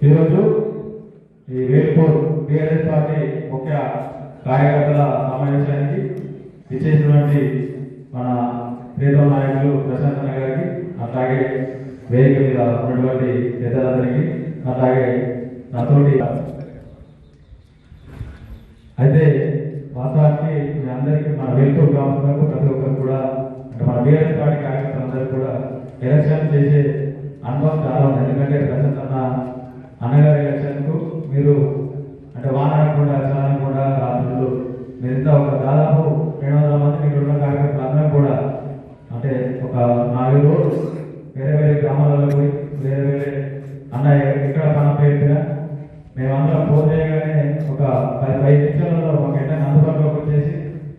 ఈరోజు ఈ Velpur TRS party ముఖ్య కార్యకర్తల సమావేశానికి ఇచ్చేసినటువంటి మన ప్రీతం నాయకులు ప్రశాంత్ అన్న గారికి, అట్లాగే వేదిక మీద ఉన్నటువంటి పెద్దలందరికీ, అట్లాగే నాతోటి అయితే వాస్తవానికి మీ అందరికీ మన వేల్పూర్ గ్రామంలో ప్రతి ఒక్కరు కూడా అంటే మన టీఆర్ఎస్ పార్టీ కార్యకర్తలందరూ కూడా ఎలక్షన్ చేసే అనుభవం చాలా ఉంది. ఎందుకంటే ప్రశాంత్ అన్నగారి ఎలక్షన్కు మీరు అంటే వానకుండా చల్లకుండా రాత్రులు మీరింతా ఒక దాదాపు 200 మంది ఇక్కడ ఉన్న కార్యకర్తలు అందరం కూడా అంటే ఒక 4 రోజులు వేరే వేరే గ్రామాలలో పోయి వేరే వేరే అన్న ఎక్కడ పని పేరుగా మేమందరం ఫోన్ చేయగానే ఒక 10 నిమిషాలలో ఒక వెంటనే అందుబాటులోకి వచ్చేసి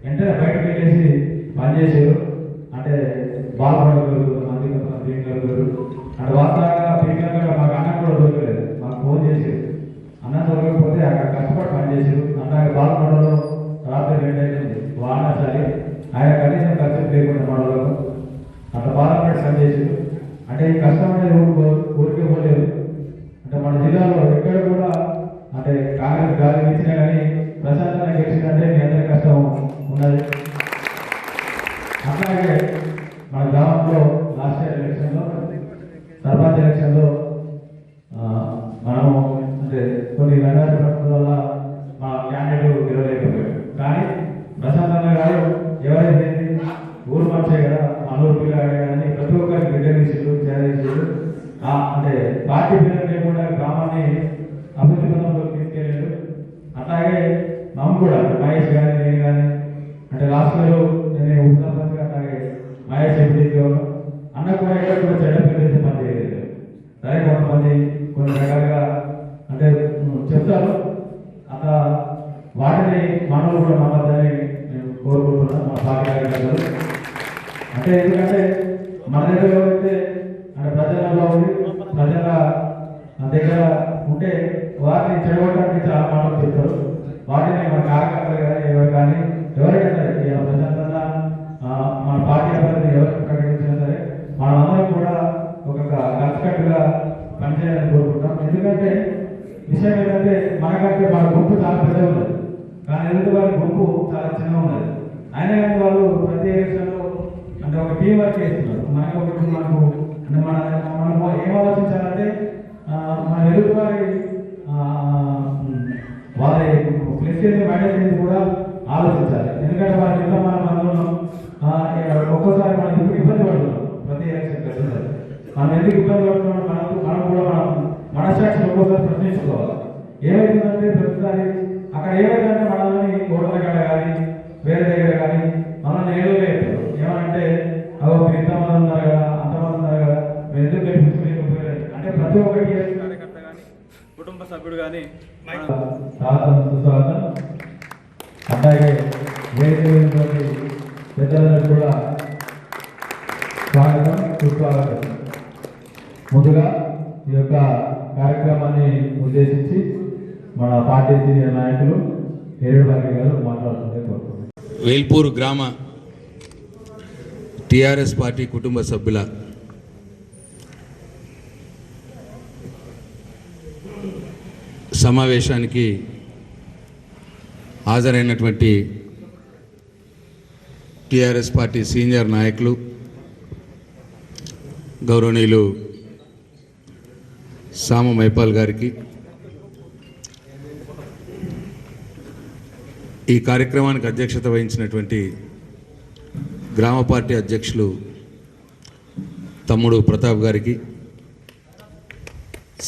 వెంటనే బయటకు వెళ్ళేసి పనిచేసారు. అంటే బాగుపడగలరు మంది పీకగలరు అంటే వాస్తవంగా పీకగా మాకు అన్నం కూడా దొరకలేదు. మాకు ఫోన్ చేసారు, అన్నం దొరకకపోతే అక్కడ కష్టపడి పనిచేసారు. అట్లాగే బాగుపడలో రాత్రి 2 అయింది వాన సరి ఆయన కనీసం ఖర్చు లేకుండా మనలో అట్లా బాధపడి పనిచేసారు. అంటే ఈ కష్టం అనేది ఊరికే పోలేదు. అంటే మన జిల్లాలో ఎక్కడ కూడా అంటే కాంగ్రెస్ గాలి ఇచ్చినా కానీ ప్రశాంతంగా గెలిచిందంటే మీ అందరి కష్టం ఉన్నది. అట్లాగే మన గ్రామంలో లాస్ట్ ఇయర్ ఎలక్షన్లో సర్పంచ్ ఎలక్షన్లో మనము అంటే కొన్ని రంగాల పరిస్థితుల వల్ల మా క్యాండిడేట్ గెలవలేకపోయాడు. కానీ ప్రశాంతంగా గారు ఎవరైతే ఊరు మంచే కదా మనూరు పిల్లగాడే కానీ ప్రతి ఒక్కరికి విడ్డగిస్తారు చేరేసారు. అంటే పార్టీ పిల్లలు లేకుండా గ్రామాన్ని అభివృద్ధి పథంలో తీసుకెళ్ళారు. అట్లాగే మనం కూడా మహేష్ కానీ నేను కానీ అంటే రాష్ట్రంలో నేను ఉప సర్పంచ్గా అట్లాగే మహేష్ ఎంపీగా అన్న కూడా ఎక్కడ కూడా చెడ్డ పిల్లలు పని చేయలేదు. సరే కొంతమంది కొన్ని రకాలుగా అంటే చెప్తారు అట్లా వాటిని మనలో కూడా నమ్మద్దని నేను కోరుకుంటున్నాను. మన పార్టీ కార్యకర్తలు అంటే ఎందుకంటే మన దగ్గర ఎవరైతే అంటే ప్రజలలో ఉండి ప్రజల దగ్గర ఉంటే వారిని చెడగొట్టడానికి చాలా మాటలు చెప్తారు. వాటిని మన కార్యకర్తలు కానీ ఎవరు కానీ ఎవరైనా సరే ప్రజలంతా మన పార్టీ అభ్యర్థిని ఎవరికి ప్రకటించినా సరే మనమందరం కూడా ఒక కలిసికట్టుగా పనిచేయాలని కోరుకుంటాం. ఎందుకంటే విషయం ఏంటంటే మనకంటే మన గుంపు చాలా పెద్దగా ఉన్నది, కానీ ఎదుటి వారి గుంపు చాలా చిన్నగా ఉన్నది. అయినా కానీ వాళ్ళు ప్రతి ఎలక్షన్లో అంటే ఒక టీం వర్క్ చేస్తున్నారు. మనకు అంటే మనం ఏం ఆలోచించాలంటే మన ఎదుటి వారి వాళ్ళ ప్లస్ మైనస్ చేసి కూడా ఆలోచించాలి. ఎందుకంటే వాళ్ళ కింద మనం అందులో ఒక్కోసారి మనం ఇబ్బంది పడుతున్నాం. ప్రతి ఎలక్షన్ ప్రతిసారి మనం ఎందుకు ఇబ్బంది పడుతున్నాం మనం కూడా మనం మనస్సాక్షి ఒక్కోసారి ప్రశ్నించుకోవాలి. ఏమైతుందంటే ప్రతిసారి అక్కడ ఏమైందంటే మనల్ని ఓటర్ల కాడ కానీ వేరే దగ్గర కానీ మనల్ని ఏదో లేదు ఏమంటే అదో మీరు ఇంతమంది ఉన్నారు కదా అంతమంది ఉన్నారు కదా మీరు ఎందుకు గెలిపించలేకపోయారు అంటే ప్రతి ఒక్కటి కార్యకర్త కానీ కుటుంబ సభ్యుడు కానీ స్వాగతం. అట్లాగే వేరే పెద్దలందరూ కూడా స్వాగతం సుస్వాగతం. ముందుగా ఈ యొక్క కార్యక్రమాన్ని ఉద్దేశించి మన పార్టీ సీనియర్ నాయకులు ఏరుబాగి గారు మాట్లాడుతుంటే కోరుతున్నాను. వేల్పూర్ గ్రామ టిఆర్ఎస్ పార్టీ కుటుంబ సభ్యుల సమావేశానికి హాజరైనటువంటి టిఆర్ఎస్ పార్టీ సీనియర్ నాయకులు గౌరవనీయులు సామ మైపాల్ గారికి, ఈ కార్యక్రమానికి అధ్యక్షత వహించినటువంటి గ్రామ పార్టీ అధ్యక్షులు తమ్ముడు ప్రతాప్ గారికి,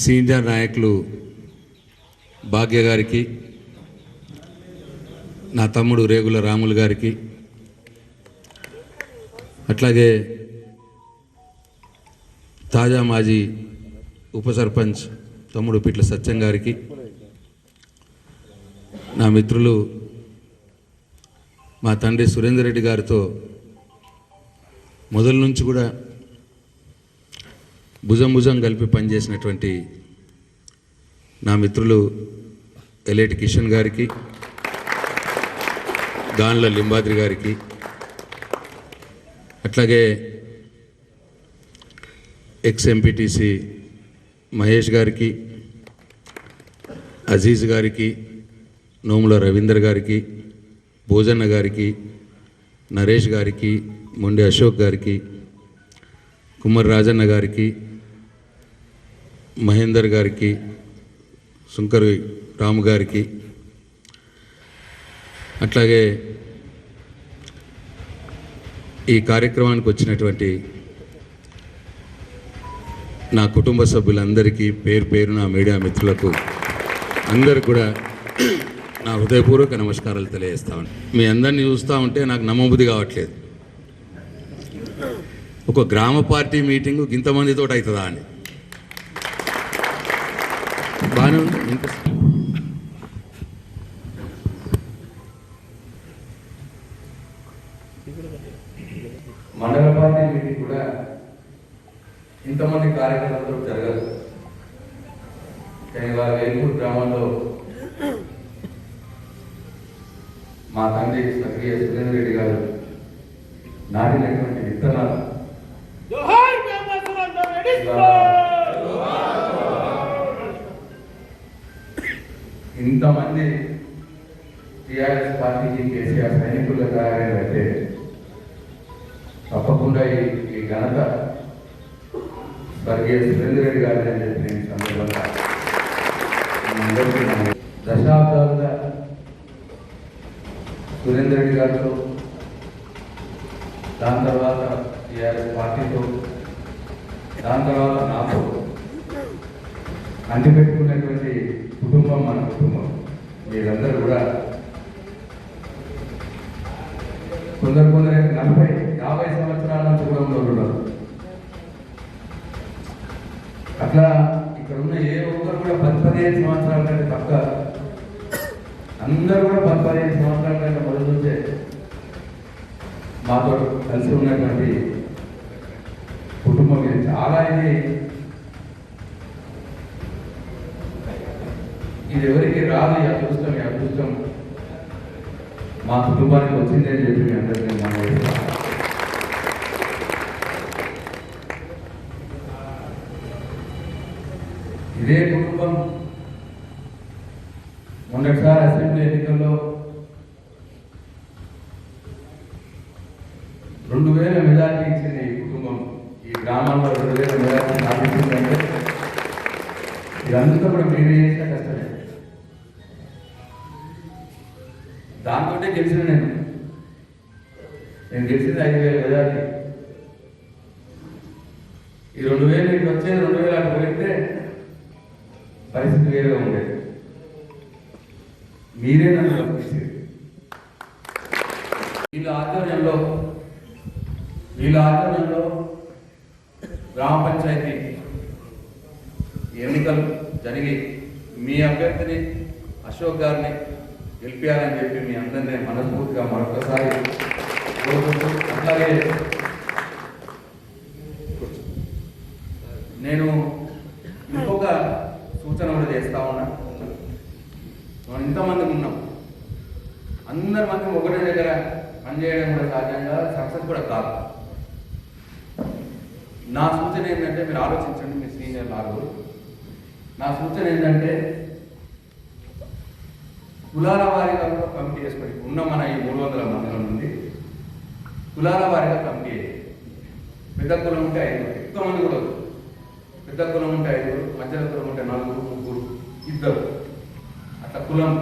సీనియర్ నాయకులు భాగ్య గారికి, నా తమ్ముడు రేగుల రాములు గారికి, అట్లాగే తాజా మాజీ ఉప సర్పంచ్ తమ్ముడు పిట్ల సత్యం గారికి, నా మిత్రులు మా తండ్రి సురేందర్ రెడ్డి గారితో మొదల నుంచి కూడా భుజం కలిపి పనిచేసినటువంటి నా మిత్రులు ఎలేటి కిషన్ గారికి, గాన్ల లింబాద్రి గారికి, అట్లాగే ఎక్స్ ఎంపీటీసీ మహేష్ గారికి, అజీజ్ గారికి, నోముల రవీందర్ గారికి, భోజన్న గారికి, నరేష్ గారికి, మొండి అశోక్ గారికి, కుమ్మర్ రాజన్న గారికి, మహేందర్ గారికి, శంకర్ రాము గారికి, అట్లాగే ఈ కార్యక్రమానికి వచ్చినటువంటి నా కుటుంబ సభ్యులందరికీ పేరు పేరున మీడియా మిత్రులకు అందరు కూడా నా హృదయపూర్వక నమస్కారాలు తెలియజేస్తాను. మీ అందరినీ చూస్తూ ఉంటే నాకు నమ్మబుద్ధి కావట్లేదు. ఒక గ్రామ పార్టీ మీటింగు ఇంతమందితో అవుతుందా అని. బాగానే ఉంది. మండల పార్టీ మీటింగ్ కూడా ఇంతమంది కార్యకర్తలతో జరగదు. కానీ వారి వేల్పూర్ గ్రామంలో మా తండ్రి స్వర్గీయ సురేంద్ర రెడ్డి గారు నాటినటువంటి విత్తనాలు ఇంతమంది టీఆర్ఎస్ పార్టీకి కేసీఆర్ సైనికులుగా తయారైతే తప్పకుండా ఈ ఘనత స్వర్గీయ సురేంద్ర రెడ్డి గారి అని చెప్పి నేను సందర్భంగా దశాబ్దాలుగా సురేంద్ర రెడ్డి గారితో, దాని తర్వాత టీఆర్ఎస్ పార్టీతో, దాని తర్వాత నాతో అంటిపెట్టుకున్నటువంటి కుటుంబం మన కుటుంబం. మీరందరూ కూడా కొందరు 40-50 సంవత్సరాల నుంచి కూడా ఉన్నారు. అట్లా ఇక్కడ ఉన్న ఏ ఒక్కరు కూడా 10-15 సంవత్సరాల కంటే తక్కువ, అందరూ కూడా 10-15 సంవత్సరాల కంటే మొదలు నుంచే మాతో కలిసి ఉన్నటువంటి కుటుంబం. ఇది చాలా ఇది ఎవరికి రాదు. ఈ అదృష్టం మా కుటుంబానికి వచ్చింది అని చెప్పి మీ అందరికీ ఇదే కుటుంబం మొన్నటిసారి అసెంబ్లీ ఎన్నికల్లో 2000 మెజార్టీ ఇచ్చింది ఈ కుటుంబం. ఈ గ్రామంలో 2000 మెజార్టీ సాధించిందంటే ఇదంతా కూడా మీరు చేసిన కష్టమే. దాంతో గెలిచిన నేను గెలిచింది 5000 మెజార్టీ. ఈ 2000 ఇటు వచ్చేది 2000 అటు పోయితే పరిస్థితి వేరేగా ఉండేది. మీరే నన్ను పంపించేది. వీళ్ళ ఆధ్వర్యంలో గ్రామ పంచాయతీ ఎన్నికలు జరిగి మీ అభ్యర్థిని అశోక్ గారిని గెలిపించాలని చెప్పి మీ అందరినీ మనస్ఫూర్తిగా మరొకసారి కోరుకుంటూ, అట్లాగే నేను ఇంకొక సూచన కూడా చేస్తా ఉన్నా. మనం ఇంతమంది ఉన్నాం, అందరి మంది ఒకటే దగ్గర పనిచేయడం కూడా సాధ్యంగా సక్సెస్ కూడా కాదు. నా సూచన ఏంటంటే, మీరు ఆలోచించండి, మీ సీనియర్ ఆరుగురు. నా సూచన ఏంటంటే, కులాల వారీగా కూడా కమిటీ వేసుకోండి. ఉన్న మన ఈ 300 మందిలో నుండి కులాల వారీగా కమిటీ. పెద్ద కులం ఉంటే 5, ఎక్కువ మంది కూడా పెద్ద కులం ఉంటే 5, మధ్యలో కులం ఉంటే 4, 3, 2 అట్లా కులం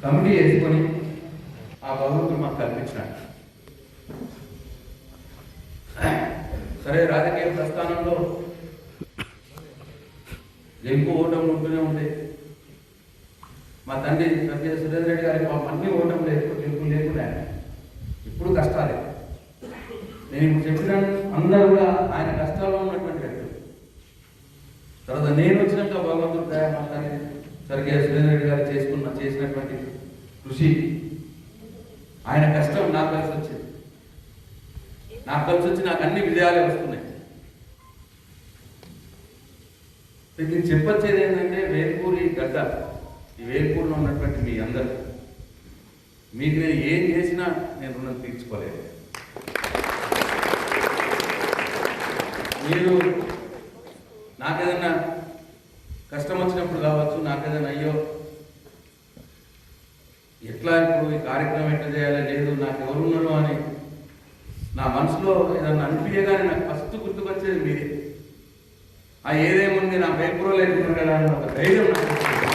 కమిటీ వేసుకొని ఆ భగవంతుడు మాకు కల్పించినాడు. సరే, రాజకీయ ప్రస్థానంలో గెలుపు ఓటం ఉంటూనే ఉంటాయి. మా తండ్రి స్వర్గీయ సురేంద్ర రెడ్డి గారికి మా అన్ని ఓటం లేదు, గెలుపు లేకుండా ఇప్పుడు కష్టాలే. నేను ఇప్పుడు చెప్పిన అందరూ కూడా ఆయన కష్టాల్లో ఉన్నటువంటి వ్యక్తులు. తర్వాత నేను వచ్చినాక భగవంతుడు దయ మాట్లాడి స్వర్గీయ సురేంద్ర రెడ్డి గారు చేసినటువంటి కృషి, ఆయన కష్టం నాకు కలిసి వచ్చింది. నాకు అన్ని విజయాలే వస్తున్నాయి. నేను చెప్పొచ్చేది ఏంటంటే, వేల్పూరి గడ్డ, ఈ వేల్పూర్లో ఉన్నటువంటి మీ అందరూ, మీకు నేను ఏం చేసినా నేను రుణం తీర్చుకోలేదు. మీరు నాకేదన్నా కష్టం వచ్చినప్పుడు కావచ్చు, నాకేదైనా అయ్యో నా మనసులో ఏదన్నా అనిపించగానే నాకు ఫస్ట్ గుర్తుకొచ్చేది మీరే. ఆ ఏదేముంది నా పేపర్లో లేకున్నాను కదా అన్న ఒక ధైర్యం నాకు వచ్చింది.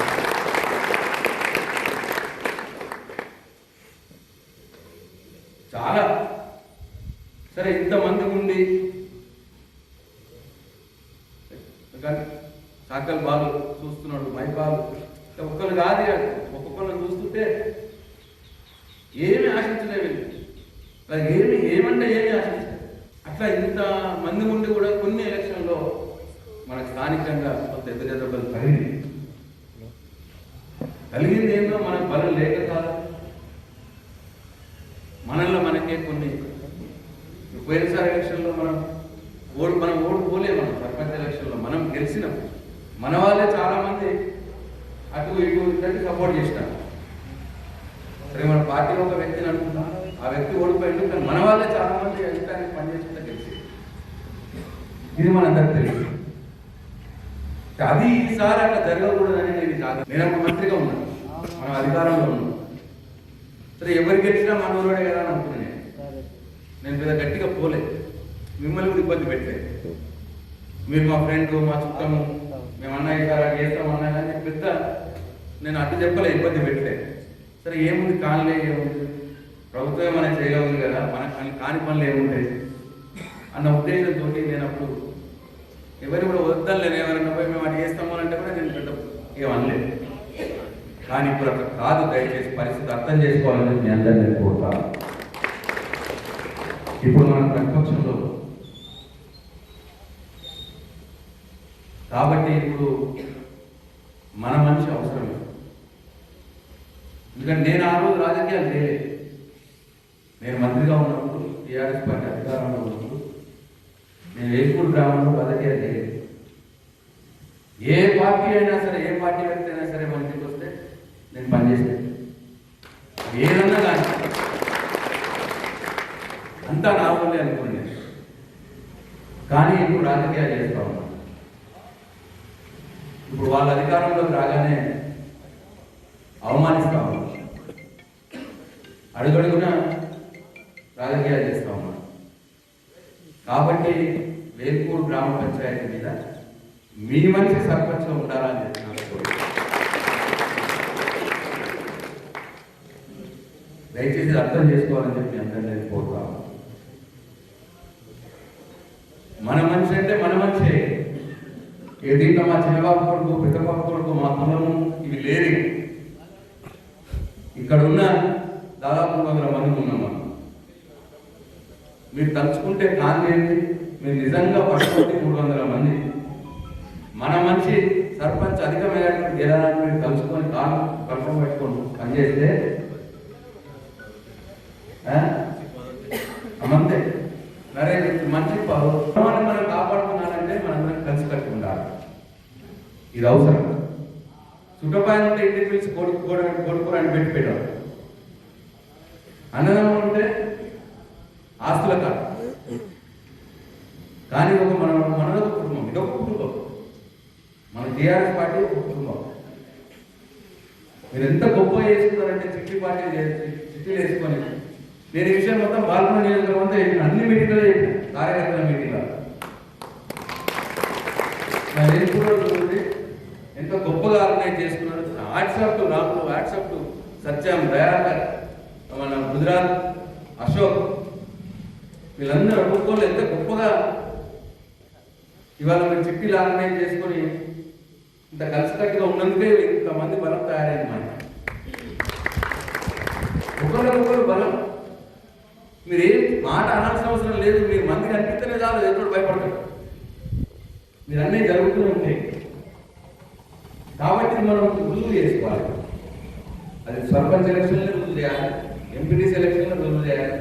చాలా సరే ఇంతమంది ఉండి సాకల్ బాలు చూస్తున్నాడు, మైపాలు ఒక్కరు కాదు, ఒక్కొక్కరిని చూస్తుంటే ఏమి ఆశించలేవు, ఏమంటే ఏమి ఆశించలేదు. అట్లా ఇంత మంది ఉండి కూడా కొన్ని ఎలక్షన్లో మనకు స్థానికంగా కొంత ఎదురెదొకలు కలిగింది ఏందో మనకు బలం లేక కాదు, మనల్లో మనకే కొన్ని పోయినసారి ఎలక్షన్లో మనం ఓడిపోలే, మనం సర్పంచ్ ఎలక్షన్లో మనం గెలిచినాం. మన వాళ్ళే చాలామంది అటు ఇటు ఇద్దరికి సపోర్ట్ చేసినారు. సరే మన పార్టీలో ఒక వ్యక్తిని అనుకుంటాం, ఆ వ్యక్తి ఓడిపోయింది, కానీ మన వాళ్ళే చాలామంది అధికారానికి పనిచేస్తుంటే గెలిచి, ఇది మనందరికి తెలియదు. అది ఈసారి అట్లా జరగకూడదని నేను ఒక మంత్రిగా ఉన్నాను, మనం అధికారంలో ఉన్నాం. సరే ఎవరికి గెలిచినా మన ఊరోడే కదా అని అనుకున్నాను. నేను పెద్ద గట్టిగా పోలే, మిమ్మల్ని కూడా ఇబ్బంది పెట్టలేదు. మీరు మా ఫ్రెండ్, మా చుట్టము, మేము అన్నయ్య సార్ చేస్తాం అన్నా కానీ పెద్ద నేను అడ్డు చెప్పలే, ఇబ్బంది పెట్టలేదు. సరే ఏముంది కానిలే, ఏముంది ప్రభుత్వం మనం చేయలేదు కదా, మనకు కాని పనులు ఏముంటాయి అన్న ఉద్దేశంతో నేను అప్పుడు ఎవరు కూడా వద్దలేదు. ఎవరైనా పోయి మేము అటు చేస్తాము అంటే కూడా నేను పెద్ద ఏమనలేదు. కానీ ఇప్పుడు అక్కడ కాదు, దయచేసి పరిస్థితి అర్థం చేసుకోవాలని మీ అందరినీ నేను కోరుతాను. ఇప్పుడు మనం ప్రతిపక్షంలో కాబట్టి ఇప్పుడు మన మనిషి అవసరం. ఎందుకంటే నేను ఆ రోజు రాజకీయాలు చేయలేదు. నేను మంత్రిగా ఉన్నప్పుడు, టీఆర్ఎస్ పార్టీ అధికారంలో ఉన్నప్పుడు నేను వేల్పూర్ గ్రామంలో రాజకీయాలు చేయలేదు. ఏ పార్టీ అయినా సరే, ఏ పార్టీ వ్యక్తి అయినా సరే మన ఇంటికి వస్తే నేను పనిచేసాను, ఏదన్నా కానీ అంతా నా వల్లే అనుకోండి. కానీ ఇప్పుడు రాజకీయాలు చేస్తా ఉన్నాను. ఇప్పుడు వాళ్ళ అధికారంలోకి రాగానే అవమానిస్తా ఉన్నాను, అడుగడుగునా రాజకీయాలు చేస్తా ఉన్నాను. కాబట్టి వేల్పూర్ గ్రామ పంచాయతీ మీద మీ మనిషి సర్పంచ్గా ఉండాలని చెప్పి నాకు దయచేసి అర్థం చేసుకోవాలని చెప్పి అందరినీ కోరుతాను. మన మనిషి అంటే మన మనిషే. దీంట్లో మా చిన్నబాబు కొడుకు, పెద్దబాబు కొడుకు, మా పొలము ఇవి లేరు. ఇక్కడ ఉన్న దాదాపు 300 మంది ఉన్నాం మనం. మీరు తలుచుకుంటే కాంతి, మీరు నిజంగా పట్టుకుంటే 300 మంది. మన మనిషి సర్పంచ్ అధికమైనటువంటి గెలాలని మీరు తలుచుకొని కాను కష్టం పెట్టుకోండి పనిచేస్తే అమంతే. సరే మంచి మనం కాపాడుకున్నానంటే మనందరం కలిసి కట్టి ఉండాలి. ఇది అవసరం. చుట్టపాయలు ఉంటే ఇంటికి పిలిచి కొడుకుని పెట్టి పెట్టాడు. అన్నదమ్ములు ఉంటే ఆస్తుల కాదు, కానీ ఒక మనది ఒక కుటుంబం, ఇది ఒక కుటుంబం. మన టీఆర్ఎస్ పార్టీ ఒక కుటుంబం. మీరు ఎంత గొప్ప చేసుకున్నారంటే చిట్టి పార్టీ చిట్టీలు వేసుకొని, నేను ఈ విషయం మొత్తం బాల్కొండ నియోజకవర్గం అంతా చెప్పిన, అన్ని మీటింగ్లో చెప్పిన, కార్యకర్తల మీటింగ్లో ఎంత గొప్పగా ఆర్గనైజ్ చేసుకున్నారు. వాట్సాప్ రాములు, వాట్సాప్ సత్యం, దయాకర్, మన గుజరాత్ అశోక్, వీళ్ళందరూ ఒక్కొక్కరు ఎంత గొప్పగా ఇవాళ మీరు చిట్టీలు ఆర్గనైజ్ చేసుకొని ఇంత కలిసికట్టుగా ఉన్నందుకే ఇంతమంది బలం తయారైంది. మన ఒకరికొకరు బలం. మీరు ఏం మాట అనాల్సిన అవసరం లేదు. మీరు మందికి అనిపిస్తేనే చాలు, ఎప్పుడు భయపడతారు. మీరు అన్నీ జరుగుతూనే ఉంటాయి. కాబట్టి మనం రుజువు చేసుకోవాలి. అది సర్పంచ్ ఎలక్షన్లో రుజువు చేయాలి, ఎంపీటీసీ ఎలక్షన్లో రుజువు చేయాలి,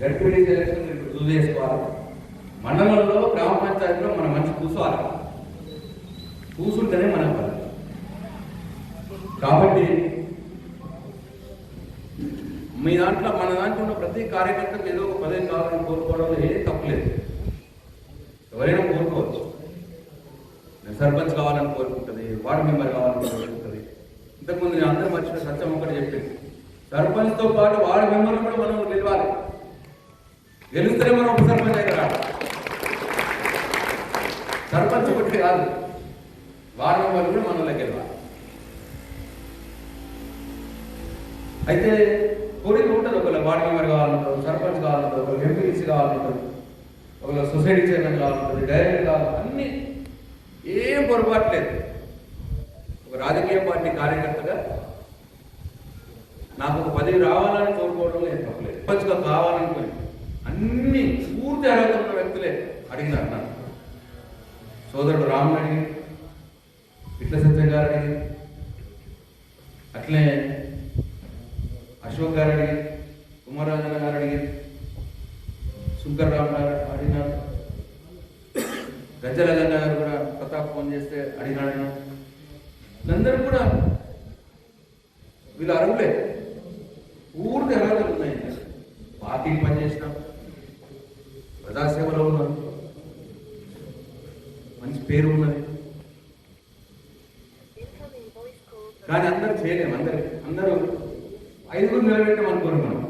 జడ్పీటీసీ ఎలక్షన్లో రుజువు చేసుకోవాలి. మండలంలో, గ్రామ పంచాయతీలో మనం మంచి కూర్చోవాలి. కూర్చుంటేనే మనం పని. కాబట్టి మీ దాంట్లో, మన దాంట్లో ఉన్న ప్రతి కార్యకర్తకు ఏదో ఒక పదవి కావాలని కోరుకోవడంలో ఏం తప్పులేదు. ఎవరైనా కోరుకోవచ్చు. సర్పంచ్ కావాలని కోరుకుంటుంది, వార్డు మెంబర్ కావాలని కోరుకుంటుంది. ఇంతకుముందు నేను అందరూ మర్చిపోయి సత్యం ఒకటి చెప్పింది, సర్పంచ్తో పాటు వార్డు మెంబర్లు కూడా మనం నిలవాలి. గెలుస్తేనే మనం ఉప సర్పంచ్ అయితే రాడు. సర్పంచ్ ఒకటి కాదు, వార్డు మెంబర్లు కూడా మనలోకి వెళ్ళాలి. అయితే కోరిక ఉంటుంది, ఒకవేళ వార్డు మెంబర్ కావాలంటారు, సర్పంచ్ కావాలంటారు, ఒకవేళ ఎంపీసీ కావాలంటారు, ఒకవేళ సొసైటీ చైర్మన్ కావాలంటుంది, డైరెక్టర్ కావాలి, అన్నీ ఏం పొరపాటు లేదు. ఒక రాజకీయ పార్టీ కార్యకర్తగా నాకు ఒక పదవి రావాలని కోరుకోవడం లేదు, తప్పలేదు. సర్పంచ్గా కావాలనుకుని అన్ని పూర్తి అర్హత ఉన్న వ్యక్తులే అడిగినారు నాకు. సోదరుడు రాముడు అడిగి, పిట్ల సత్యం గారు అడిగి, అట్లే అశోక్ గారు అడిగి, కుమారరాజన్న గారు అడిగి, శంకర్ రామ్ గారు అడిగినారు, గజ్జల గంగ గారు కూడా ప్రతాప్ ఫోన్ చేస్తే అడిగినాడు. వీళ్ళందరూ కూడా వీళ్ళు అర్హులే, పూర్తి అర్హతలు ఉన్నాయి. పార్టీకి పనిచేసినాం, ప్రజాసేవలో ఉన్నాం, మంచి పేరు ఉన్నది. కానీ అందరూ చేయలేము. అందరూ 5 నిలబెట్టాం అనుకోరు. మనం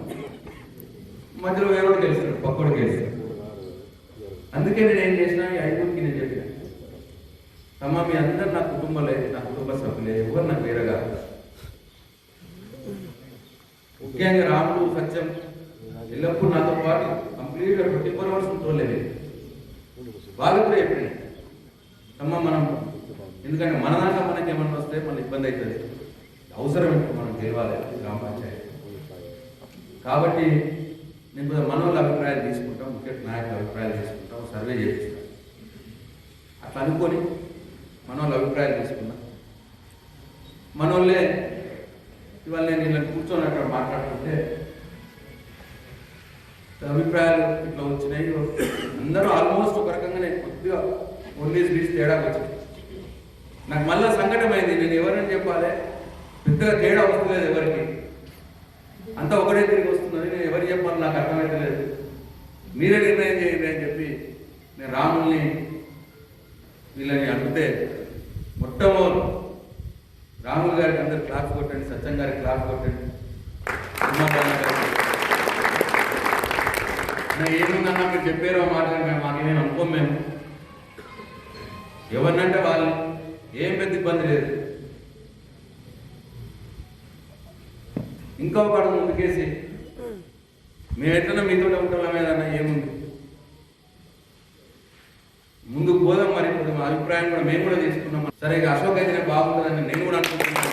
మధ్యలో ఎవరు గెలుస్తాడు, పక్కడు గెలుస్తాడు. అందుకే నేను ఏం చేసినా ఈ 5కి నేను చెప్పిన, అమ్మ మీ అందరు నా కుటుంబంలో, నా కుటుంబ సభ్యులే, ఎవరు నాకు వేరేగా. ముఖ్యంగా రాముడు సత్యం ఎల్లప్పుడూ నాతో పాటు కంప్లీట్గా 24 hours ఉంటోలేదు. వాళ్ళు కూడా చెప్పినాయి, అమ్మ మనం ఎందుకంటే మన దాంట్లో మనకి ఏమన్నా వస్తే మన ఇబ్బంది అవుతుంది, అవసరం ఏంటో మనం గెలవాలి గ్రామ పంచాయతీ. కాబట్టి నేను మన వాళ్ళ అభిప్రాయాలు తీసుకుంటాం, ముఖ్య నాయకుల అభిప్రాయాలు తీసుకుంటాం, సర్వే చేపిస్తాం. అట్లా అనుకొని మన వాళ్ళ అభిప్రాయాలు తీసుకున్నా. మన వాళ్ళే ఇవాళ నేను ఇలా కూర్చొని అక్కడ మాట్లాడుతుంటే అభిప్రాయాలు ఇట్లా వచ్చినాయి. అందరూ ఆల్మోస్ట్ ఒక రకంగానే కొద్దిగా 19-20 తేడా వచ్చింది. నాకు మళ్ళీ సంఘటన అయింది, నేను ఎవరని చెప్పాలి, పెద్దగా తేడా వస్తలేదు ఎవరికి, అంతా ఒకటే తిరిగి వస్తున్నది. నేను ఎవరికి చెప్పాలి నాకు అర్థమవుతలేదు, మీరే నిర్ణయం చేయండి అని చెప్పి నేను రాముల్ని వీళ్ళని అడిగితే, మొట్టమొదటి రాములు గారికి అందరు క్లాస్ కొట్టండి, సత్యం గారికి క్లాస్ కొట్టండి, ఏముందన్నా మీరు చెప్పారో మాట మాకు నేను అనుకోం. మేము ఎవరినంటే వాళ్ళు ఏం పెద్ద ఇబ్బంది లేదు. ఇంకా ఒక అడుగు ముందుకేసి మేము ఎట్లన్నా మీతో ఉంటాం ఏదన్నా ఏముంది, ముందుకు పోదాం. మరి పోదాం, అభిప్రాయం కూడా మేము కూడా తీసుకున్నాం. సరే ఇక అశోక్ అయితే బాగుంటుందని నేను కూడా అనుకుంటున్నాను.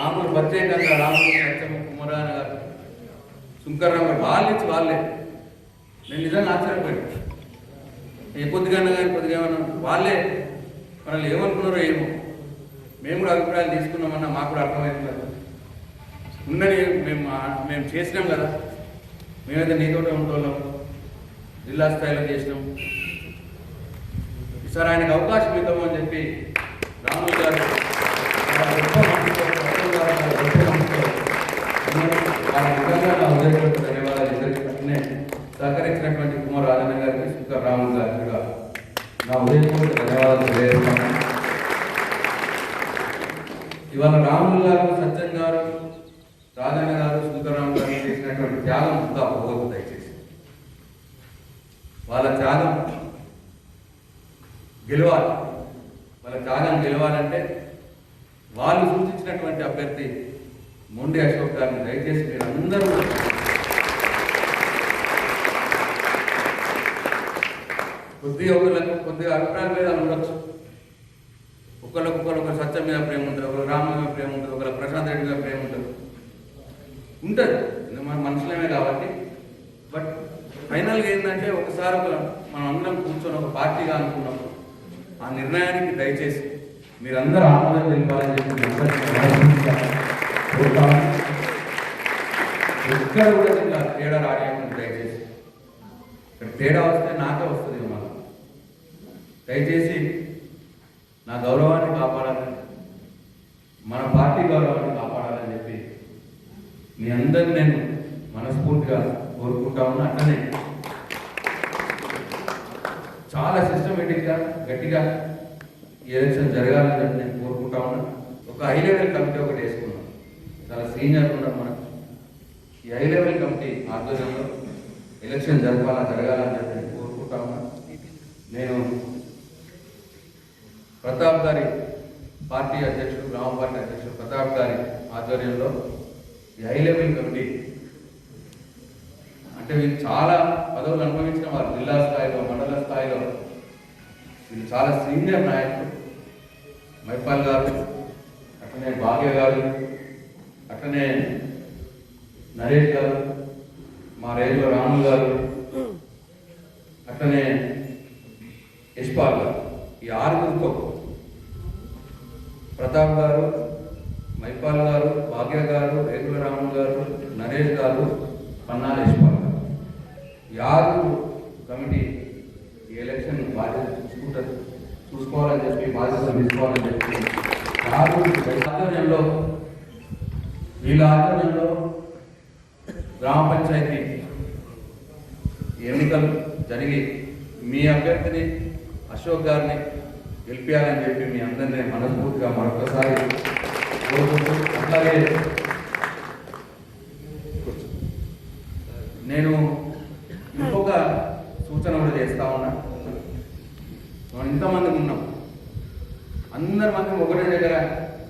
రాముడు ప్రత్యేకంగా రాముడు సత్యం కుమారాయణ గారు, శంకర్ రామ్ గారు వాళ్ళు ఇచ్చి వాళ్ళే, నేను నిజంగా ఆశ్చర్యపోయాను. కొద్దిగా కానీ కొద్దిగా ఏమన్నా వాళ్ళే మనల్ని ఏమనుకున్నారో ఏమో, మేము కూడా అభిప్రాయాలు తీసుకున్నామన్నా మాకు కూడా అర్థమైంది కదా, ఉన్నది మేము చేసినాం కదా, మేమైతే నీతోటే ఉంటున్నాం, జిల్లా స్థాయిలో చేసినాం, ఈసారి ఆయనకు అవకాశం ఇద్దాము అని చెప్పి రాములు గారు ధన్యవాదాలు ఇద్దరికి పట్టినే సహకరించినటువంటి కుమార్ రాజన్న గారికి, శంకర్ రాములు గారికి కూడా నా ఉదయపూర్వక ధన్యవాదాలు తెలియజేస్తున్నాను. ఇవాళ రాములు గారు, సత్యం గారు, రాజన్న గారు, శంకరరావు గారు చేసినటువంటి త్యాగం ఇంకా పోవద్దు దయచేసి. వాళ్ళ త్యాగం గెలవాలి. వాళ్ళ త్యాగం గెలవాలంటే వాళ్ళు సూచించినటువంటి అభ్యర్థి మొండి అశోక్ గారిని దయచేసి మీరు అందరూ కొద్దిగా అభిప్రాయ భేదాలు ఉండొచ్చు. ఒకరు సత్యం మీద ప్రేమ ఉంటుంది, ఒకరు రాముల మీద ప్రేమ ఉంటుంది, ఒకరు ప్రశాంత్ రెడ్డి మీద ప్రేమ ఉంటుంది. మన మనుషులమే కాబట్టి. బట్ ఫైనల్గా ఏంటంటే ఒకసారి మనం అందరం కూర్చొని ఒక పార్టీగా అనుకున్నప్పుడు ఆ నిర్ణయానికి దయచేసి మీరందరూ ఆమోదం తెలిపాలని చెప్పి ఎక్కడ కూడా ఇలా తేడా రానివ్వండి దయచేసి. ఇక్కడ తేడా వస్తే నాకే వస్తుంది. మనం దయచేసి నా గౌరవాన్ని కాపాడాలని, మన పార్టీ గౌరవాన్ని కాపాడాలని చెప్పి మీ అందరిని నేను మనస్ఫూర్తిగా కోరుకుంటా ఉన్నా. అట్లనే చాలా సిస్టమేటిక్గా గట్టిగా ఈ ఎలక్షన్ జరగాలని చెప్పి నేను కోరుకుంటా ఉన్నా. ఒక హై లెవెల్ కమిటీ ఒకటి వేసుకున్నాం. చాలా సీనియర్ ఉన్నారు మనం. ఈ హై లెవెల్ కమిటీ ఆధ్వర్యంలో ఎలక్షన్ జరగాలని చెప్పి కోరుకుంటాము. నేను ప్రతాప్ గారి పార్టీ అధ్యక్షుడు, గ్రామ పార్టీ అధ్యక్షుడు ప్రతాప్ గారి ఆధ్వర్యంలో ఈ హై లెవెల్ కమిటీ, అంటే వీళ్ళు చాలా పదవులు అనుభవించిన వారు, జిల్లా స్థాయిలో, మండల స్థాయిలో వీళ్ళు చాలా సీనియర్ నాయకులు. మైపాల్ గారు, అట్లనే భాగ్య గారు, అట్లనే నరేష్ గారు, మా రేగుల రాములు గారు, అట్లనే యశ్పాల్ గారు, ఈ ఆరుగురితో ప్రతాప్ గారు, మైపాల్ గారు, భాగ్య గారు, రేగుల రాములు గారు, నరేష్ గారు, పన్నాల యశ్పాల్ గారు, ఈ ఆరుగురు కమిటీ ఈ ఎలక్షన్ బాధ్యత చూసుకోవాలని చెప్పి, బాధ్యత తీసుకోవాలని చెప్పి ఆధ్వర్యంలో, వీళ్ళ ఆధ్వర్యంలో గ్రామ పంచాయతీ ఎన్నికలు జరిగి మీ అభ్యర్థిని అశోక్ గారిని గెలిపించాలని చెప్పి మీ అందరినీ మనస్ఫూర్తిగా మరొకసారి కోరుకుంటూ, అట్లాగే నేను ఇంకొక సూచన కూడా చేస్తా ఉన్నా. మనం ఇంతమందికి ఉన్నాం, అందరి మంది ఒకటే దగ్గర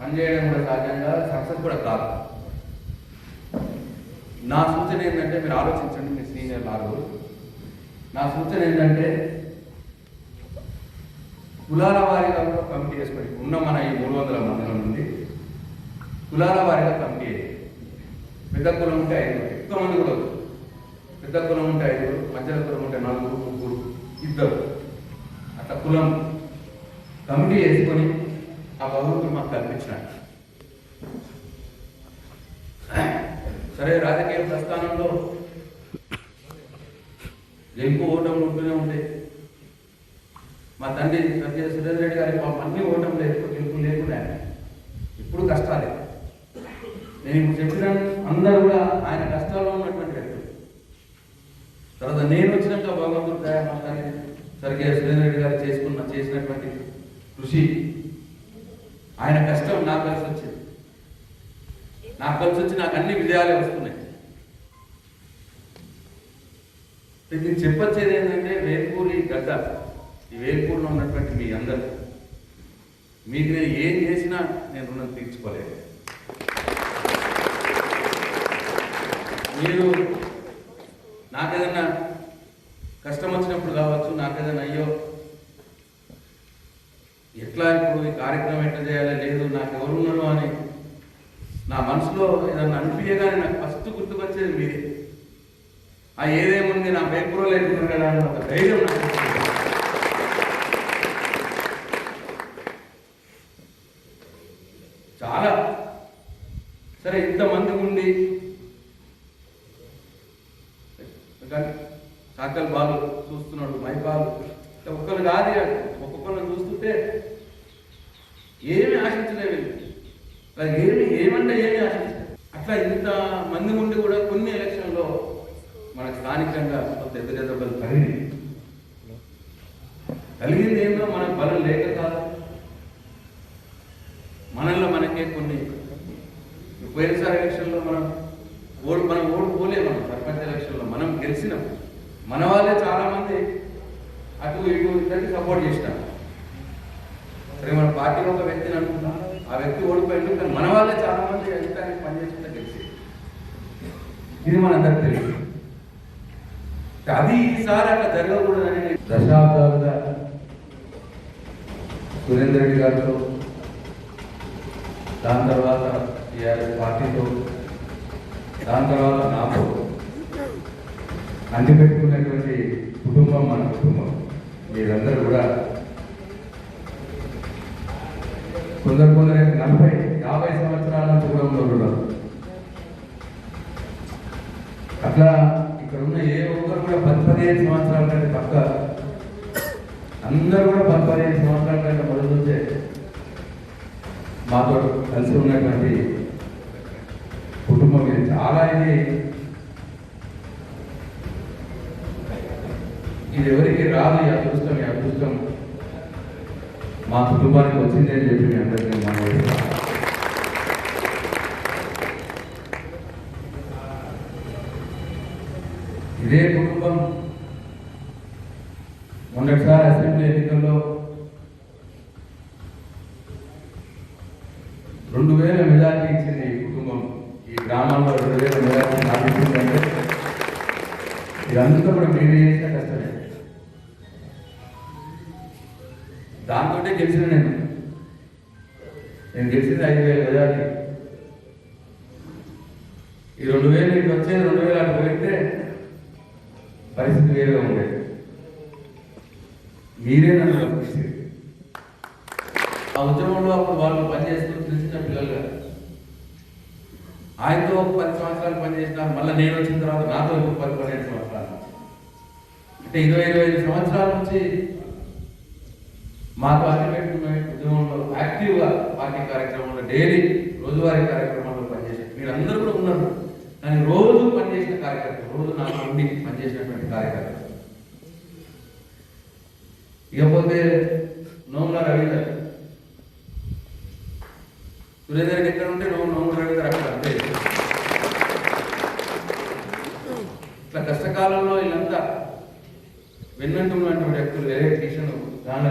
పనిచేయడం కూడా సాధ్యంగా సక్సెస్ కూడా కాదు. నా సూచన ఏంటంటే, మీరు ఆలోచించండి, మీ సీనియర్ ఆరుగురు. నా సూచన ఏంటంటే, కులాల వారీగా కూడా కమిటీ వేసుకొని ఉన్న మన ఈ 300 మందిలో నుండి కులాల వారీగా కమిటీ వేయాలి. పెద్ద కులం ఉంటే 5, ఎక్కువ మంది కూడా వద్దు. పెద్ద కులం ఉంటే 5, మధ్యల కులం ఉంటే 4, 3, 2, అట్లా కులం కమిటీ వేసుకొని ఆ భగవంతుడు మాకు కల్పించినాడు. సరే, రాజకీయ ప్రస్థానంలో గెలుపు ఓటములు ఉంటూనే ఉంటాయి. మా తండ్రి సత్య సురేంద్ర రెడ్డి గారికి అన్ని ఓటం లేదు, గెలుపు లేకుండా ఇప్పుడు కష్టాలే. నేను ఇప్పుడు చెప్పిన అందరూ కూడా ఆయన కష్టాల్లో ఉన్నటువంటి వ్యక్తులు. తర్వాత నేను వచ్చినాక భగవంతుడు దయ మా తండ్రి సరిగ్గా సురేంద్ర రెడ్డి గారు చేసినటువంటి కృషి, ఆయన కష్టం నాకు కలిసి వచ్చింది. నాకు అన్ని విజయాలే వస్తున్నాయి. నేను చెప్పొచ్చేది ఏంటంటే, వేల్పూరి గడ్డ, ఈ వేల్పూర్లో ఉన్నటువంటి మీ అందరూ, మీకు నేను ఏం చేసినా నేను రుణం తీర్చుకోలేదు. మీరు నాకేదన్నా కష్టం వచ్చినప్పుడు కావచ్చు, నాకేదన్నా అయ్యో ఎట్లా ఇప్పుడు ఈ కార్యక్రమం ఎట్లా చేయాలి, లేదు నాకు ఎవరున్నారు అని నా మనసులో ఏదన్నా అనిపించగానే నాకు ఫస్ట్ గుర్తుకొచ్చేది మీరే. ఆ ఏదేముంది, నా వేల్పూర్లో లేకున్నారు కదా అని ఒక ధైర్యం నాకు. చాలా సరే, ఇంతమంది ఉండి సాకల్ బాలు చూస్తున్నాడు, మైపాలు, ఒక్కరు కాదు, ఒక్కొక్కరిని చూస్తుంటే ఏమి ఆశించలేవు. ఏమంటే ఏమి ఆశించలేదు. అట్లా ఇంత మంది ఉండి కూడా కొన్ని ఎలక్షన్లో మనకు స్థానికంగా కొంత ఎదురెదబ్బలు కలిగింది ఏందో మనకు బలం లేక కాదు, మనల్లో మనకే కొన్ని పోయినసారి ఎలక్షన్లో మనం ఓడిపోలేము. మనం సర్పంచ్ ఎలక్షన్లో మనం గెలిచినాం. మన వాళ్ళే చాలామంది అటు ఇటు ఇద్దరికి సపోర్ట్ చేసినాం. సరే, మన పార్టీలో ఒక వ్యక్తిని అనుకుంటాం, ఆ వ్యక్తి ఓడిపోయింది, కానీ మన వాళ్ళే చాలామంది అధికారానికి పనిచేస్తుంటే గెలిచి, ఇది మనందరికి తెలియదు. అది ఈసారి అట్లా జరగకూడదని దశాబ్దాలుగా సురేందర్ రెడ్డి గారితో, దాని తర్వాత టీఆర్ఎస్ పార్టీతో, దాని తర్వాత నాతో అంటిపెట్టుకున్నటువంటి కుటుంబం మన కుటుంబం. మీరందరూ కూడా కొందరు 40-50 సంవత్సరాల నుంచి కూడా ఉన్నారు. అట్లా ఇక్కడ ఉన్న ఏ ఒక్కరు కూడా 10-15 సంవత్సరాల కంటే పక్క, అందరూ కూడా 10-15 సంవత్సరాల కంటే మొదలు నుంచే మాతో కలిసి ఉన్నటువంటి కుటుంబం. ఇది చాలా ఇది ఎవరికి రాదు. ఈ అదృష్టం మా కుటుంబానికి వచ్చింది అని చెప్పి మీ అందరికీ మనం ఇదే కుటుంబం మొన్నటిసారి అసెంబ్లీ ఎన్నికల్లో 2000 మెజార్టీ ఇచ్చింది ఈ కుటుంబం. ఈ గ్రామంలో 2000 మెజార్టీ సాధించిందంటే ఇదంతా కూడా మీరు చేసిన కష్టమే. దాంతో గెలిచిన నేను గెలిచింది 5000 మెజార్టీ. ఈ 2000 ఇటు వచ్చేది 2000 అటు పోయితే పరిస్థితి వేరుగా ఉండేది. మీరే నన్ను రప్పించేది. ఆ ఉద్యమంలో అప్పుడు వాళ్ళు పనిచేస్తూ తెలిసిన పిల్లలు కాదు. ఆయనతో ఒక 10 సంవత్సరాలు పనిచేసినారు. మళ్ళీ నేను వచ్చిన తర్వాత నాతో ఒక 10-12 సంవత్సరాలు, అంటే 20-25 సంవత్సరాల నుంచి మాతో అల్టిమేట్ ఉద్యమంలో యాక్టివ్గా పార్టీ కార్యక్రమంలో డైలీ రోజువారీ కార్యక్రమాల్లో పనిచేసారు. మీరందరూ కూడా ఉన్నారు, కానీ రోజు పనిచేసిన కార్యకర్త, రోజు నాకు ఉండి పనిచేసినటువంటి కార్యకర్త. ఇకపోతే నోముల రవీందర్, సురేందర్ ఎక్కడ ఉంటే నోముల రవీందర్ అక్కడ అంతే. ఇట్లా కష్టకాలంలో వీళ్ళంతా వెన్నంటున్నటువంటి వ్యక్తులు. ఎలక్ట్రీషియన్ గాన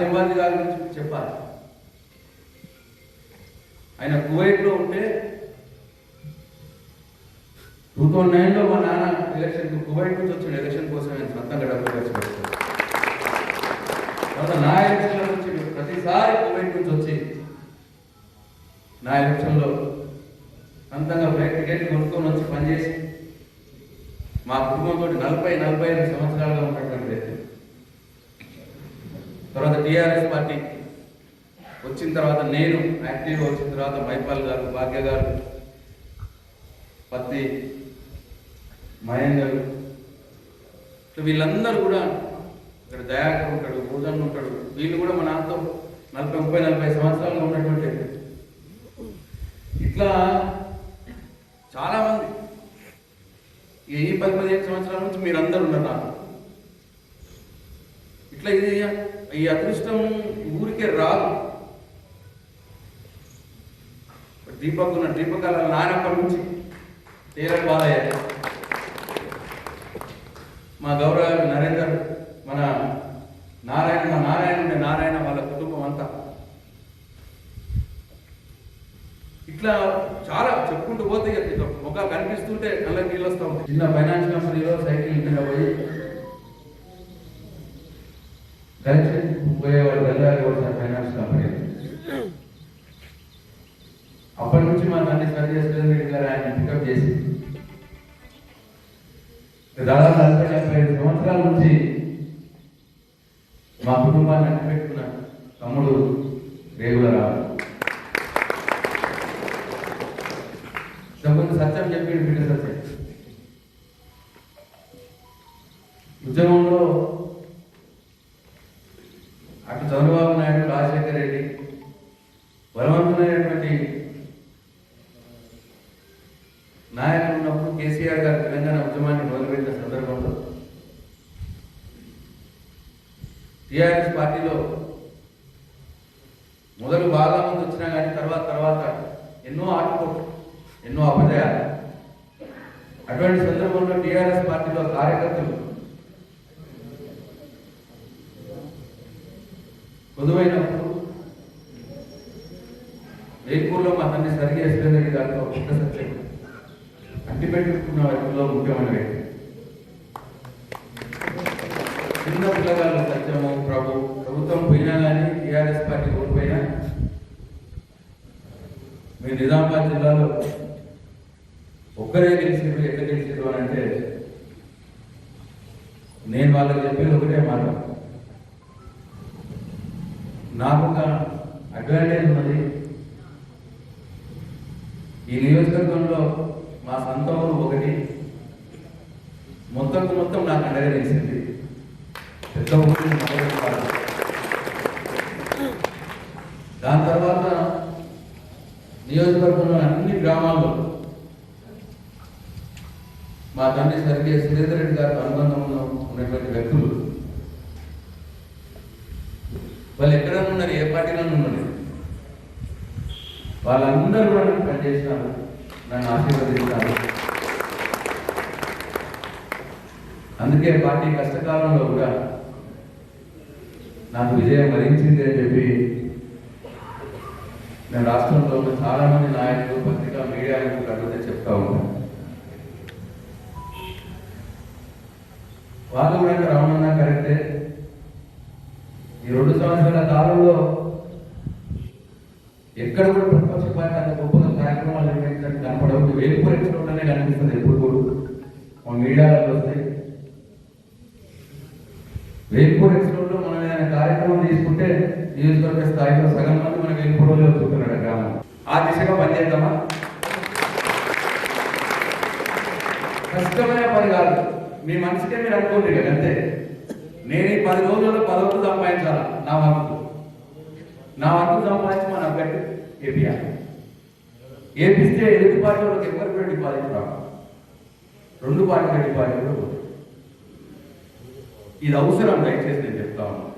లింబాది గారి గురించి చెప్పాలి. ఆయన కువైట్లో ఉంటే 2009లో మా నాన్న ఎలక్షన్ కువైట్ నుంచి వచ్చిన ఎలక్షన్ కోసం ఆయన సొంతంగా డబ్బులు ఖర్చు పెడతాడు. తర్వాత నా ఎలక్షన్లో నుంచి ప్రతిసారి కువైట్ నుంచి వచ్చి నా ఎలక్షన్లో సొంతంగా ఫ్లైట్ టికెట్ కొనుక్కొని వచ్చి పనిచేసి మా కుటుంబంతో 40-45 సంవత్సరాలుగా ఉన్నటువంటి వ్యక్తి. తర్వాత టీఆర్ఎస్ పార్టీ వచ్చిన తర్వాత నేను యాక్టివ్గా వచ్చిన తర్వాత మైపాల్ గారు, భాగ్య గారు, పత్తి మహేందర్, వీళ్ళందరూ కూడా ఇక్కడ దయాకర్ ఉంటాడు, భూజన్ ఉంటాడు. వీళ్ళు కూడా మా నాన్నతో 40-40 సంవత్సరాలుగా ఉన్నటువంటి ఇట్లా చాలామంది ఈ 10-15 సంవత్సరాల నుంచి మీరందరూ ఉన్నారు నాకు. ఇట్లా ఇది ఈ అదృష్టం ఊరికే రాదు. దీపకాల నానప్పటి నుంచి తేరల్ బాలయ్య, మా గౌరవ నరేందర్, మన నారాయణ వాళ్ళ కుటుంబం అంతా ఇట్లా చాలా చెప్పుకుంటూ పోతే ముఖాలు కనిపిస్తుంటే కళ్ళకి నీళ్ళు వస్తూ ఉంటాయి. చిన్న ఫైనాన్స్ కంపెనీలో సైకిల్ మీద పోయి కలెక్షన్ పోయేవాడు వెళ్ళాలి ఫైనాన్స్ కంపెనీ. అప్పటి నుంచి మా తండ్రి సరి చేసుకుని ఆయన పికప్ చేసి దాదాపు 40-45 సంవత్సరాల నుంచి మా కుటుంబాన్ని అడ్డుపెట్టుకున్న తమ్ముడు రేగుల రావు. కొంత సత్యం చెప్పి బిడ్డ సత్యం. ఉద్యమంలో అటు చంద్రబాబు నాయుడు, రాజశేఖర రెడ్డి, బలవంతులైనటువంటి నాయకులు ఉన్నప్పుడు కేసీఆర్ గారు తెలంగాణ ఉద్యమాన్ని మొదలుపెట్టిన సందర్భంలో టీఆర్ఎస్ పార్టీలో మొదలు బాగా మంది వచ్చినా కానీ తర్వాత ఎన్నో ఆటుపోట్లు, ఎన్నో అపజయాలు. అటువంటి సందర్భంలో టీఆర్ఎస్ పార్టీలో కార్యకర్తలు పొదువైనప్పుడు వేల్పూర్లో మా తండ్రి సరిగ్గా సురేంద్ర గారితో పుట్ట సత్యం అంటిపెట్టుకున్న వ్యక్తుల్లో ముఖ్యమైన వ్యక్తి. చిన్న పిల్లగాళ్ళు సత్యము ప్రభుత్వం పోయినా కానీ టీఆర్ఎస్ పార్టీ ఓడిపోయినా మీరు నిజామాబాద్ జిల్లాలో ఒక్కరే గెలిచారు. ఎట్లా గెలిచారు అని అంటే నేను వాళ్ళకి చెప్పేది ఒకటే మాట, నాకు ఒక అడ్వాంటేజ్ ఉన్నది. ఈ నియోజకవర్గంలో మా సొంత ఊరు ఒకటి, మొత్తం నాకు అండగా తెలిసింది. పెద్ద ఊరు దాని తర్వాత నియోజకవర్గంలో అన్ని గ్రామాల్లో మా తండ్రి సరిగ్గా సురేందర్ రెడ్డి గారితో అనుబంధంలో ఉన్నటువంటి వ్యక్తులు వాళ్ళు ఎక్కడైనా ఉన్నారు, ఏ పార్టీలో ఉన్నారు, వాళ్ళందరూ కూడా నన్ను పనిచేసినారు, నన్ను ఆశీర్వదిస్తారు. అందుకే పార్టీ కష్టకాలంలో కూడా నాకు విజయం వరించింది అని చెప్పి నేను రాష్ట్రంలో ఉన్న చాలా మంది నాయకులు, పత్రికా మీడియా నాయకులు అడిగితే చెప్తా ఉంటాను. వాళ్ళు కూడా రావణన్నా కరెక్టే. ఈ 2 సంవత్సరాల కాలంలో ఎక్కడ కూడా ప్రతిపక్ష పార్టీ అంత గొప్పగా కార్యక్రమాలు నిర్వహించినట్టు కనపడవు. వేలుపురెచ్చడంలోనే కనిపిస్తుంది ఎప్పుడు కూడా. మా మీడియాలో వస్తాయి. వేలుపురెచ్చడంలో మనం ఏదైనా కార్యక్రమం తీసుకుంటే నియోజకవర్గ స్థాయిలో సగం మంది మన వేలుపురంలో చూస్తున్నాడు గ్రామం. ఆ దిశగా పనిచేద్దామా? కష్టమైన పని కాదు. మీ మనసుకే మీరు అనుకోండి కదా, అంతే. నేను ఈ 10 రోజుల్లో 10 వంతు సంపాదించాలా? నా వంతు సంపాదించి మన అభ్యర్థి ఏపీఆర్ ఏపిస్తే ఎదుటి పార్టీలకు ఎవరు కూడా డిపాజిట్ రావు. 2 పార్టీల డిపాజిట్లు పోతాయి. ఇది అవసరం, దయచేసి నేను చెప్తా ఉన్నాను.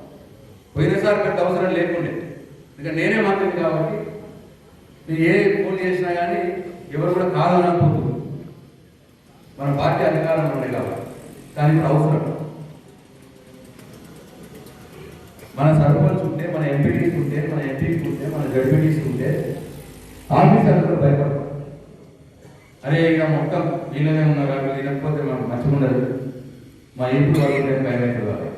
పోయినసారి పెద్ద అవసరం లేకుండే, ఇంకా నేనే మాత్రం కాబట్టి మీరు ఏ ఫోన్ చేసినా కానీ ఎవరు కూడా కాదని అనుకుంటుంది. మన పార్టీ అధికారంలో ఉన్నాయి కాబట్టి. కానీ ఇప్పుడు అవసరం. మన సర్పంచ్ ఉంటే, మన ఎంపీటీస్ ఉంటే, మన ఎంపీస్ ఉంటే, మన జడ్పీటీస్ ఉంటే ఆఫీసర్లు కూడా భయపడతారు. అరే ఇక మొత్తం వీళ్ళనే ఉన్నారు కాబట్టి లేకపోతే మనకు మంచిగా ఉండదు, మా ఇంటి వాళ్ళు ఉంటే భయమవుతుంది.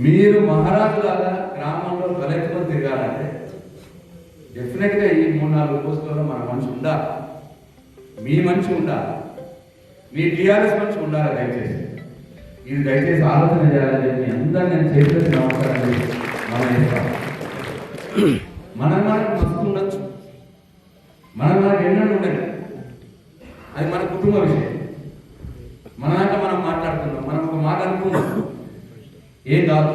మీరు మహారాజులాగా గ్రామంలో తలెత్తుకొని తిరగాలంటే డెఫినెట్గా ఈ 3-4 పోస్టులలో మన మనిషి ఉండాలి. మీ మనిషి ఉండాలి, మీ టీఆర్ఎస్ మనిషి ఉండాలి. దయచేసి ఇది దయచేసి ఆలోచన చేయాలని చెప్పి అందరూ నేను చేసేసి నమస్కారం చేసి మనకు మస్తు ఉండొచ్చు, మనకు ఎన్నడూ ఉండదు. అది మన కుటుంబ విషయం. మన దాంట్లో మనం మాట్లాడుతున్నాం, మనం ఒక మాట అనుకున్నాం, ఏం కాదు.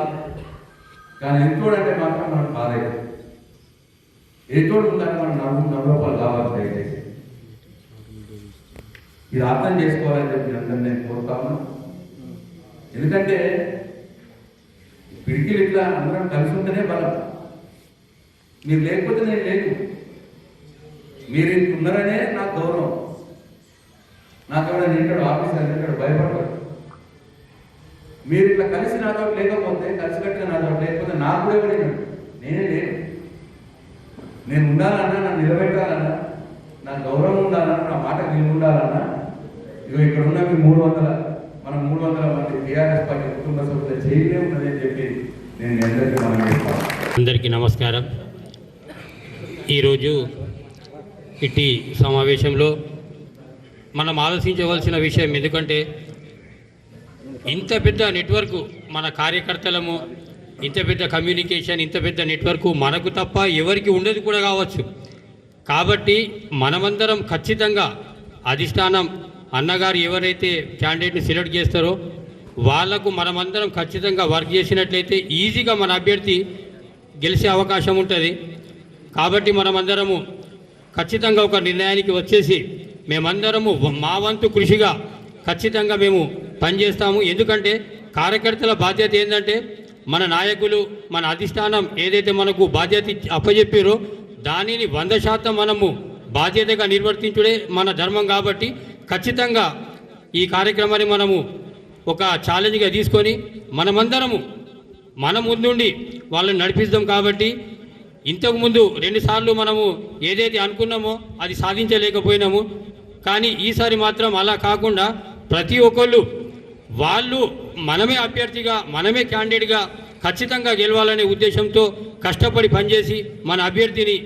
కానీ ఎంతోడంటే మాత్రం మనం బాధ అవుతుంది. ఎంతోడు ఉందంటే మనం 4 రూపాయలు కావాలి. దయచేసి ఇది అర్థం చేసుకోవాలని చెప్పి అందరూ నేను కోరుతాను. ఎందుకంటే పిడికిలు ఇట్లా అందరం కలిసి ఉంటేనే బలం. మీరు లేకపోతే నేను లేదు. మీరు ఇంత ఉన్నారనే నాకు గౌరవం. నాకు ఎవరైనా నింటాడు, ఆఫీసర్ నింటాడు, భయపడతాడు. మీరు ఇట్లా కలిసి నాతో లేకపోతే, కలిసికట్టుగా నాతో లేకపోతే నాకు కూడా ఎవరైనాడు, నేనే లేను. నేను ఉండాలన్నా, నన్ను నిలబెట్టాలన్నా, నా గౌరవం ఉండాలన్నా, నా మాట విలువ ఉండాలన్నా, ఇగో ఇక్కడ ఉన్న మీ 300 మంది టీఆర్ఎస్ పార్టీ కుటుంబ సభ్యులు చేయలే ఉన్నది అని చెప్పి నేను అందరికీ మనం చెప్తాను. అందరికీ నమస్కారం. ఈరోజు ఇట్టి సమావేశంలో మనం ఆలోచించవలసిన విషయం, ఎందుకంటే ఇంత పెద్ద నెట్వర్క్ మన కార్యకర్తలము, ఇంత పెద్ద కమ్యూనికేషన్, ఇంత పెద్ద నెట్వర్క్ మనకు తప్ప ఎవరికి ఉండదు కూడా కావచ్చు. కాబట్టి మనమందరం ఖచ్చితంగా అధిష్టానం అన్నగారు ఎవరైతే క్యాండిడేట్ని సెలెక్ట్ చేస్తారో వాళ్లకు మనమందరం ఖచ్చితంగా వర్క్ చేసినట్లయితే ఈజీగా మన అభ్యర్థి గెలిచే అవకాశం ఉంటుంది. కాబట్టి మనమందరము ఖచ్చితంగా ఒక నిర్ణయానికి వచ్చేసి మేమందరము మా వంతు కృషిగా ఖచ్చితంగా మేము పనిచేస్తాము. ఎందుకంటే కార్యకర్తల బాధ్యత ఏంటంటే మన నాయకులు, మన అధిష్టానం ఏదైతే మనకు బాధ్యత అప్పచెప్పారో దానిని 100% మనము బాధ్యతగా నిర్వర్తించుడే మన ధర్మం. కాబట్టి ఖచ్చితంగా ఈ కార్యక్రమాన్ని మనము ఒక ఛాలెంజ్గా తీసుకొని మనమందరము మన ముందుండి వాళ్ళని నడిపిస్తాం. కాబట్టి ఇంతకుముందు 2 సార్లు మనము ఏదైతే అనుకున్నామో అది సాధించలేకపోయినాము. కానీ ఈసారి మాత్రం అలా కాకుండా ప్రతి ఒక్కళ్ళు వాళ్ళు మనమే అభ్యర్థిగా, మనమే క్యాండిడేట్గా ఖచ్చితంగా గెలవాలనే ఉద్దేశంతో కష్టపడి పనిచేసి మన అభ్యర్థిని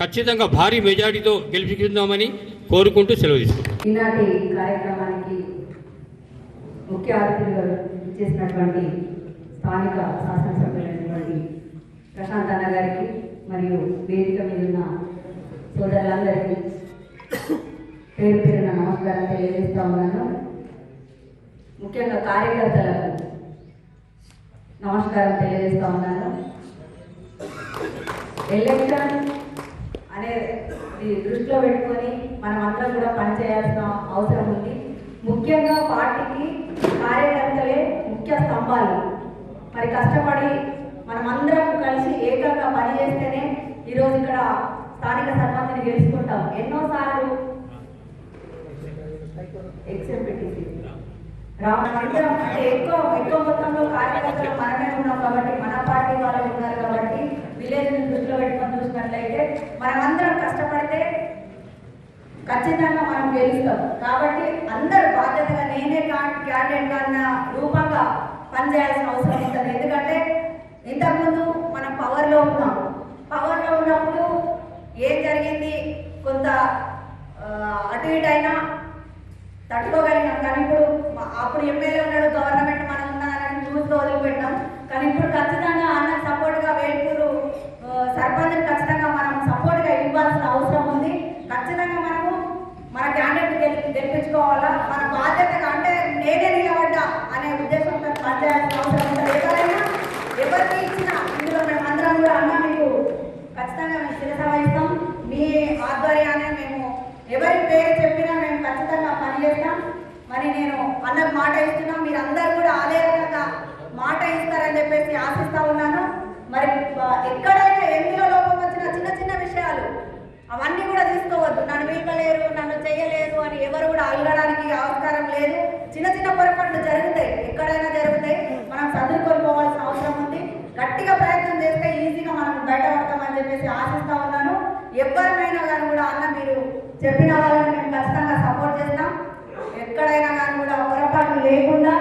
ఖచ్చితంగా భారీ మెజారిటీతో గెలిపించుకుందామని కోరుకుంటూ సెలవు తీసుకుంటాం. ఈనాటి కార్యక్రమానికి ముఖ్య అతిథిగా చేసినటువంటి స్థానిక శాసనసభ్యులైనటువంటి ప్రశాంత్ అన్న గారికి మరియు వేదిక మీద ఉన్న సోదరులందరికీ పేరు పేరున నమస్కారం తెలియజేస్తా ఉన్నాను. ముఖ్యంగా కార్యకర్తలకు నమస్కారం తెలియజేస్తా ఉన్నాను. ఎలక్షన్ అనేది దృష్టిలో పెట్టుకొని మనం అందరం కూడా పనిచేయాల్సిన అవసరం ఉంది. ముఖ్యంగా పార్టీకి కార్యకర్తలే ముఖ్య స్తంభాలు. మరి కష్టపడి మనమందరం కలిసి ఏకంగా పనిచేస్తేనే ఈరోజు ఇక్కడ స్థానిక సర్పంచ్ని గెలుచుకుంటాం. ఎన్నోసార్లు ఎక్సెప్ట్ అందరం అంటే ఎక్కువ మొత్తంలో కార్యకర్తలు మనమే ఉన్నాం కాబట్టి, మన పార్టీ వాళ్ళు ఉన్నారు కాబట్టి, విలేజ్ దృష్టిలో పెట్టుకొని చూసినట్లయితే మనమందరం కష్టపడితే ఖచ్చితంగా మనం గెలుస్తాం. కాబట్టి అందరూ బాధ్యతగా నేనే క్యాండిడేట్ అన్న రూపంగా పనిచేయాల్సిన అవసరం ఉంటుంది. ఎందుకంటే ఇంతకుముందు మనం పవర్లో ఉన్నాం. పవర్లో ఉన్నప్పుడు ఏం జరిగింది, కొంత అటు ఇటు అయినా తట్టుకోగలిగినాం. కానీ ఇప్పుడు అప్పుడు ఎమ్మెల్యే ఉన్నాడు, గవర్నమెంట్ మనం ఉన్నారని న్యూస్లో వదిలిపెట్టాం. కానీ ఇప్పుడు ఖచ్చితంగా అన్న సపోర్ట్గా వేల్పూరు సర్పంచ్ని ఖచ్చితంగా మనం సపోర్ట్గా ఇవ్వాల్సిన అవసరం ఉంది. ఖచ్చితంగా మనము మన క్యాండిడేట్ గెలిపించుకోవాలా, మన బాధ్యతగా అంటే నేనే నిలబడ్డా అనే ఉద్దేశంతో పనిచేయాల్సిన అవసరం ఉంటుంది. ఎవరికి ఇచ్చినా ఇందులో మేము అందరం కూడా అన్న మీకు ఖచ్చితంగా మేము శిరస వహిస్తాం. మీ ఆధ్వర్యాన్ని మేము ఎవరి పేరు చెప్పినా మేము ఖచ్చితంగా పనిచేస్తాం. మరి నేను అన్నకు మాట ఇస్తున్నా, మీరందరూ కూడా అదే రకంగా మాట ఇస్తారని చెప్పేసి ఆశిస్తా ఉన్నాను. మరి ఎక్కడైనా ఎందులో లోపం వచ్చిన చిన్న చిన్న విషయాలు అవన్నీ కూడా తీసుకోవద్దు. నన్ను వీకలేరు, నన్ను చేయలేదు అని ఎవరు కూడా అలగడానికి ఆస్కారం లేదు. చిన్న చిన్న పొరపాట్లు జరుగుతాయి, ఎక్కడైనా జరుగుతాయి. మనం చదువుకొని పోవాల్సిన అవసరం ఉంది. గట్టిగా ప్రయత్నం చేస్తే ఈజీగా మనం బయటపడతామని చెప్పేసి ఆశిస్తా ఉన్నాను. ఎవరినైనా కానీ కూడా అన్న మీరు చెప్పిన వాళ్ళని మేము ఖచ్చితంగా సపోర్ట్ చేస్తాం. ఎక్కడైనా కానీ కూడా పొరపాట్లు లేకుండా